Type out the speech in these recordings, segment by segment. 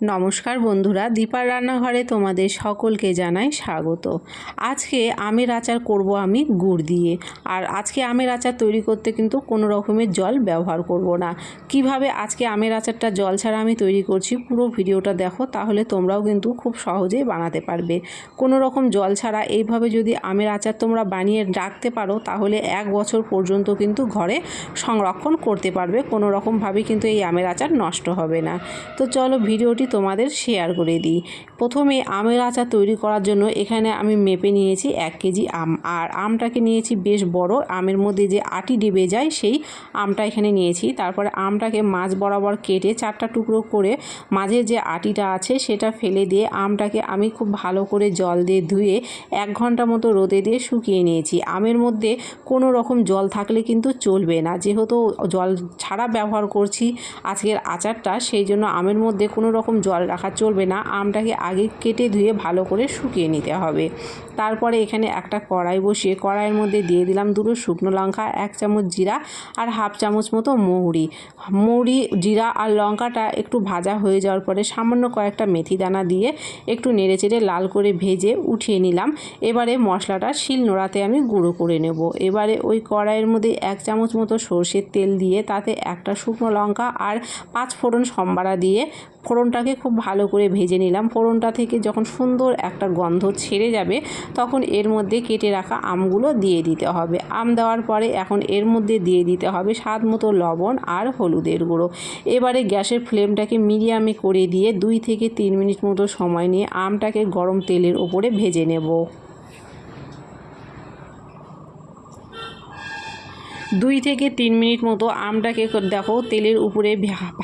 নমস্কার বন্ধুরা, দীপার রান্নাঘরে তোমাদের সকলকে জানাই স্বাগত। আজকে আমের আচার করব আমি গুড় দিয়ে। আর আজকে আমের আচার তৈরি করতে কিন্তু কোনো রকমের জল ব্যবহার করব না। কিভাবে আজকে আমের আচারটা জল ছাড়া আমি তৈরি করছি পুরো ভিডিওটা দেখো, তাহলে তোমরাও কিন্তু খুব সহজেই বানাতে পারবে। কোনো রকম জল ছাড়া এইভাবে যদি আমের আচার তোমরা বানিয়ে রাখতে পারো তাহলে 1 বছর পর্যন্ত কিন্তু ঘরে সংরক্ষণ করতে পারবে। কোনো রকমভাবে কিন্তু এই আমের আচার নষ্ট হবে না। তো চলো ভিডিওটি তোমাদের শেয়ার করে দিই। প্রথমে আমের আচার তৈরি করার জন্য এখানে আমি মেপে নিয়েছি 1 কেজি আম। আর আমটাকে নিয়েছি বেশ বড়, আমের মধ্যে যে আটি ডেবে যায় সেই আমটা এখানে নিয়েছি। তারপরে আমটাকে মাঝ বরাবর কেটে 4টা টুকরো করে মাঝের যে আটিটা আছে সেটা ফেলে দিয়ে আমটাকে আমি খুব ভালো করে জল দিয়ে ধুয়ে 1 ঘন্টা মতো রোদে দিয়ে শুকিয়ে নিয়েছি। আমের মধ্যে কোনো রকম জল থাকলে কিন্তু চলবে না, যেহেতু জল ছাড়া ব্যবহার করছি আজকের আচারটা, সেই জন্য আমের মধ্যে কোনো রকম জল রাখা চলবে না। আমটাকে আগে কেটে ধুয়ে ভালো করে শুকিয়ে নিতে হবে। তারপরে এখানে একটা কড়াই বসিয়ে কড়াইয়ের মধ্যে দিয়ে দিলাম 2 শুকনো লঙ্কা, 1 চামচ জিরা আর হাফ চামচ মতো মৌরি, জিরা আর লঙ্কাটা একটু ভাজা হয়ে যাওয়ার পরে সামান্য কয়েকটা মেথি দানা দিয়ে একটু নেড়েচেড়ে লাল করে ভেজে উঠিয়ে নিলাম। এবারে মশলাটা শিল নোড়াতে আমি গুঁড়ো করে নেব। এবারে ওই কড়াইয়ের মধ্যে 1 চামচ মতো সরষের তেল দিয়ে তাতে একটা শুকনো লঙ্কা আর 5 ফোড়ন সম্বারা দিয়ে ফোড়নটাকে খুব ভালো করে ভেজে নিলাম। ফোড়নটা থেকে যখন সুন্দর একটা গন্ধ ছেড়ে যাবে তখন এর মধ্যে কেটে রাখা আমগুলো দিয়ে দিতে হবে। আম দেওয়ার পরে এখন এর মধ্যে দিয়ে দিতে হবে স্বাদ মতো লবণ আর হলুদের গুঁড়ো। এবারে গ্যাসের ফ্লেমটাকে মিডিয়ামে করে দিয়ে 2 থেকে 3 মিনিট মতো সময় নিয়ে আমটাকে গরম তেলের ওপরে ভেজে নেব। 2 থেকে 3 মিনিট মতো আমটাকে দেখো তেলের উপরে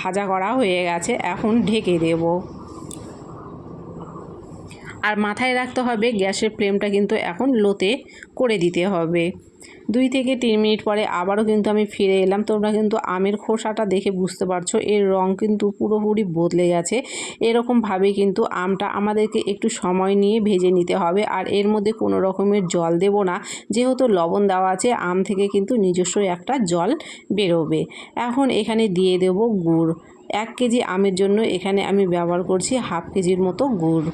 ভাজা করা হয়ে গেছে। এখন ঢেকে দেব। আর মাথায় রাখতে হবে গ্যাসের ফ্লেমটা কিন্তু এখন লোতে করে দিতে হবে। 2 থেকে 3 মিনিট পরে আবারও কিন্তু আমি ফিরে এলাম। তোমরা কিন্তু আমের খোসাটা দেখে বুঝতে পারছো এর রং কিন্তু পুরোপুরি বদলে গেছে। এরকমভাবে কিন্তু আমটা আমাদেরকে একটু সময় নিয়ে ভেজে নিতে হবে। আর এর মধ্যে কোনো রকমের জল দেব না, যেহেতু লবণ দেওয়া আছে আম থেকে কিন্তু নিজস্ব একটা জল বেরোবে। এখন এখানে দিয়ে দেব গুড়। 1 কেজি আমের জন্য এখানে আমি ব্যবহার করছি হাফ কেজির মতো গুড়।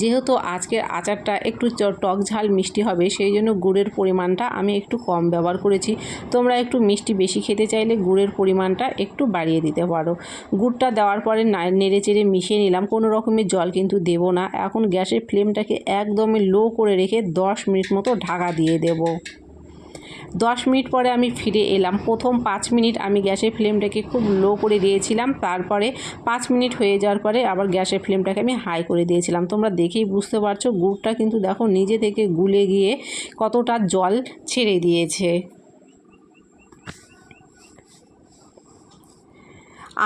যেহেতু আজকের আচারটা একটু টক ঝাল মিষ্টি হবে, সেই জন্য গুড়ের পরিমাণটা আমি একটু কম ব্যবহার করেছি। তোমরা একটু মিষ্টি বেশি খেতে চাইলে গুড়ের পরিমাণটা একটু বাড়িয়ে দিতে পারো। গুড়টা দেওয়ার পরে নেড়ে চেড়ে মিশিয়ে নিলাম। কোনো রকমের জল কিন্তু দেব না। এখন গ্যাসের ফ্লেমটাকে একদমই লো করে রেখে 10 মিনিট মতো ঢাকা দিয়ে দেব। 10 মিনিট পরে আমি ফিরে এলাম। প্রথম 5 মিনিট আমি গ্যাসের ফ্লেমটাকে খুব লো করে দিয়েছিলাম, তারপরে 5 মিনিট হয়ে যাওয়ার পরে আবার গ্যাসের ফ্লেমটাকে আমি হাই করে দিয়েছিলাম। তোমরা দেখেই বুঝতে পারছো গুড়টা কিন্তু দেখো নিজে থেকে গুলে গিয়ে কতটা জল ছেড়ে দিয়েছে।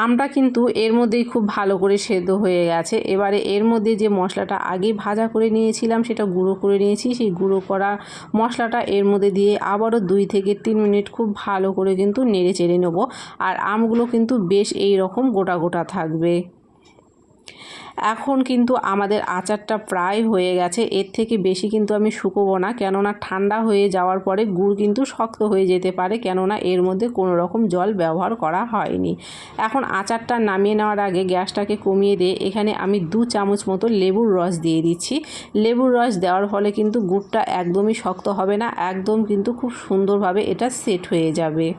আমটা কিন্তু এর মধ্যেই খুব ভালো করে সেদ্ধ হয়ে গেছে। এবারে এর মধ্যে যে মশলাটা আগে ভাজা করে নিয়েছিলাম সেটা গুঁড়ো করে নিয়েছি, সেই গুঁড়ো করা মশলাটা এর মধ্যে দিয়ে আবারও 2 থেকে 3 মিনিট খুব ভালো করে কিন্তু নেড়ে চেড়ে নেব। আর আমগুলো কিন্তু বেশ এই রকম গোটা গোটা থাকবে। এখন কিন্তু আমাদের আচারটা প্রায় হয়ে গেছে। এর থেকে বেশি কিন্তু আমি শুকোবো না, কেননা ঠান্ডা হয়ে যাওয়ার পরে গুড় কিন্তু শক্ত হয়ে যেতে পারে, কেননা এর মধ্যে কোনো রকম জল ব্যবহার করা হয়নি। এখন আচারটা নামিয়ে নেওয়ার আগে গ্যাসটাকে কমিয়ে দিয়ে এখানে আমি 2 চামচ মতো লেবুর রস দিয়ে দিচ্ছি। লেবুর রস দেওয়ার ফলে কিন্তু গুড়টা একদমই শক্ত হবে না, একদম কিন্তু খুব সুন্দরভাবে এটা সেট হয়ে যাবে।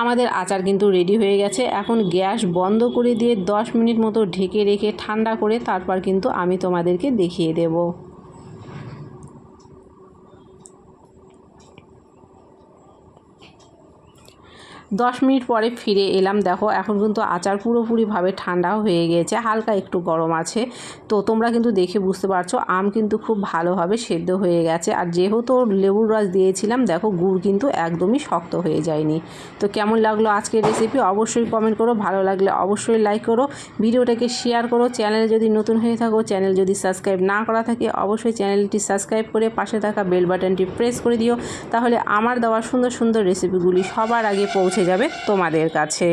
আমাদের আচার কিন্তু রেডি হয়ে গেছে। এখন গ্যাস বন্ধ করে দিয়ে 10 মিনিট মতো ঢেকে রেখে ঠান্ডা করে তারপর কিন্তু আমি তোমাদেরকে দেখিয়ে দেব। 10 মিনিট পরে ফিরে এলাম। দেখো এখন কিন্তু আচার পুরোপুরিভাবে ঠান্ডা হয়ে গিয়েছে, হালকা একটু গরম আছে। তো তোমরা কিন্তু দেখে বুঝতে পারছো আম কিন্তু খুব ভালোভাবে সেদ্ধ হয়ে গেছে। আর যেহেতু লেবুর রস দিয়েছিলাম দেখো গুড় কিন্তু একদমই শক্ত হয়ে যায়নি। তো কেমন লাগলো আজকের রেসিপি অবশ্যই কমেন্ট করো, ভালো লাগলে অবশ্যই লাইক করো, ভিডিওটাকে শেয়ার করো। চ্যানেলে যদি নতুন হয়ে থাকো, চ্যানেল যদি সাবস্ক্রাইব না করা থাকে অবশ্যই চ্যানেলটি সাবস্ক্রাইব করে পাশে থাকা বেল বাটনটি প্রেস করে দিও, তাহলে আমার দেওয়া সুন্দর সুন্দর রেসিপিগুলি সবার আগে পৌঁছে যাবে তোমাদের কাছে।